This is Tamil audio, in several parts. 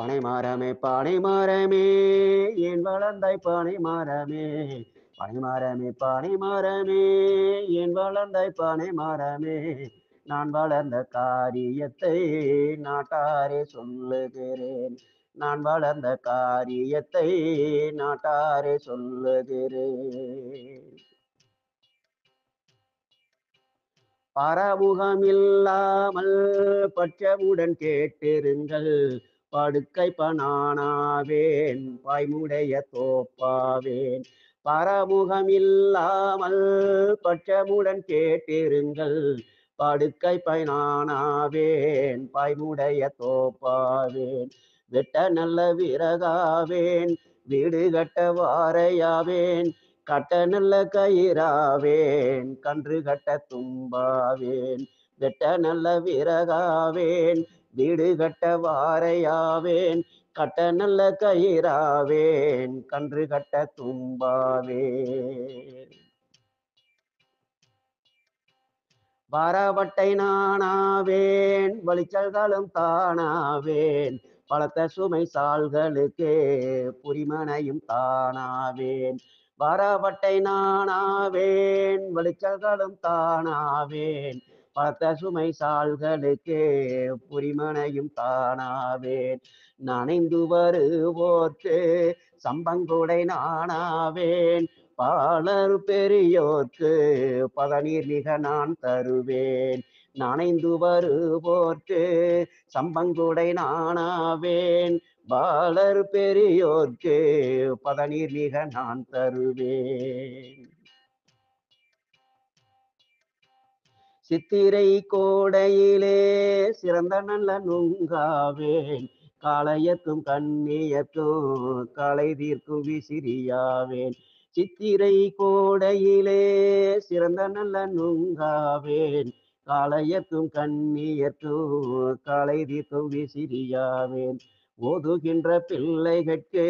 பனைமரமே என் வளர்ந்தாய் பனைமரமே, பனைமரமே என் வளர்ந்தாய் பனைமரமே, நான் வளர்ந்த காரியத்தை நாட்டாரே சொல்லுகிறேன். நான் வளர்ந்த காரியத்தை நாட்டாரே சொல்லுகிறேன். பரமுகமில்லாமல் பற்றவுடன் கேட்டிருங்கள், படுக்கை பனானாவேன் பாய்முடைய தோப்பாவேன். பரமுகமில்லாமல் பற்றமுடன் கேட்டிருங்கள், படுக்கை பனானாவேன் பாய்முடைய தோப்பாவேன். வெட்ட நல்ல விறகாவேன், வீடு கட்ட வாரையாவேன், கட்ட நல்ல கயிறாவேன், கன்று கட்ட தும்பாவேன். வெட்ட நல்ல விறகாவேன், வீடு கட்ட வாரையாவேன், கட்ட நல்ல கயிறாவேன், கன்று கட்ட தும்பாவேன். வரவட்டை நானாவேன், வழிச்சல்களும் தானாவேன், பலத்த சுமை சால்களுக்கே புரிமனையும் தானாவேன். வரவட்டை நானாவேன், வழிச்சல்களும் தானாவேன், பலத்த சுமை சால்களுக்கே புரிமனையும் தானாவேன். நனைந்து வருவோர்க்கு சம்பங்கொடை நானாவேன், பாலர் பெரியோர்க்கு பதநீர் மிக நான் தருவேன். நனைந்து வருவோர்க்கு சம்பங்கொடை நானாவேன், பாலர் பெரியோர்க்கு பதநீர் மிக நான் தருவேன். சித்திரை கோடையிலே சிறந்த நல்ல நுங்காவேன், காளையத்தும் கண்ணியத்தும் களை தீர்க்கும் விசிறியாவேன். சித்திரை கோடையிலே சிறந்த நல்ல நுங்காவேன், காளையத்தும் கண்ணியத்தும் களை தீர்க்கும் விசிறியாவேன். ஓதுகின்ற பிள்ளைகட்கு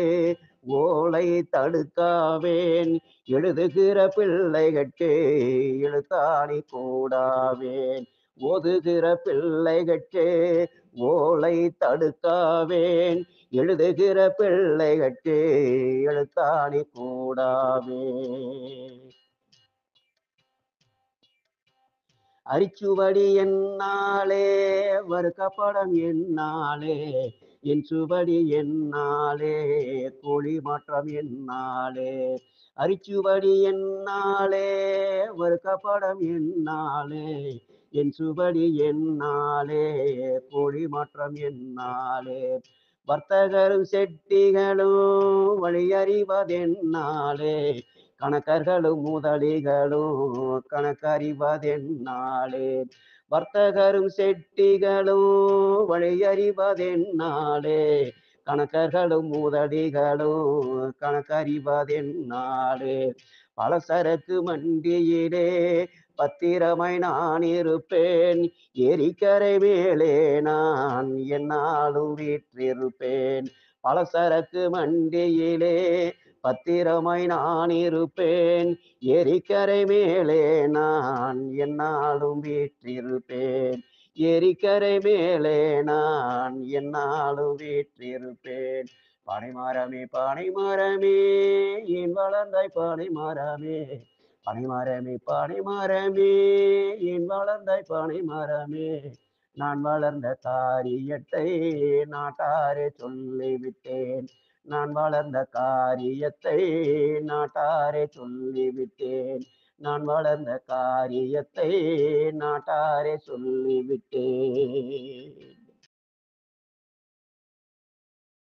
ஓலை தடுக்காவேன், எழுதுகிற பிள்ளைகட்கு எழுத்தாணி கூடாவேன். ஓதுகிற பிள்ளைகட்கு ஓலை தடுக்காவேன், எழுதுகிற பிள்ளைகட்கு எழுத்தாணி கூடாவேன். அரிச்சுவடி என்னாலே வறுக்கப்படம் என்னாலே, என் சுவடி என்னாலே கோழி மாற்றம் என்னாலே. அரிச்சுவடி என்னாலே வறுக்கப்படம் என்னாலே, என் சுவடி என்னாலே கோழி மாற்றம் என்னாலே. வர்த்தகரும் செட்டிகளும் வழியறிவதென்னாலே, கணக்கர்களும் முதலிகளும் கணக்கறிவதென்னாலே. வர்த்தகரும் செட்டிகளும் வழியறிவதென்னாலே, கணக்கர்களும் முதலிகளும் கணக்கறிவதென்னாலே. பலசரக்கு மண்டியிலே பத்திரமாய் நான் இருப்பேன், ஏரிக்கரை மேலே நான் என்னாலும் வீற்றிருப்பேன். பலசரக்கு மண்டியிலே பத்திரமாய் நான் இருப்பேன், ஏரிக்கரை மேலே நான் என்னாலும் வீற்றிருப்பேன். ஏரிக்கரை மேலே நான் என்னாலும் வீற்றிருப்பேன். பனைமரமே என் வளர்ந்தாய் பனைமரமே, பனைமரமே என் வளர்ந்தாய் பனைமரமே, நான் வளர்ந்த காரியத்தை நாட்டாரே சொல்லிவிட்டேன். நான் வளர்ந்த காரியத்தை நாட்டாரே சொல்லிவிட்டேன். நான் வளர்ந்த காரியத்தை நாட்டாரே சொல்லிவிட்டேன்.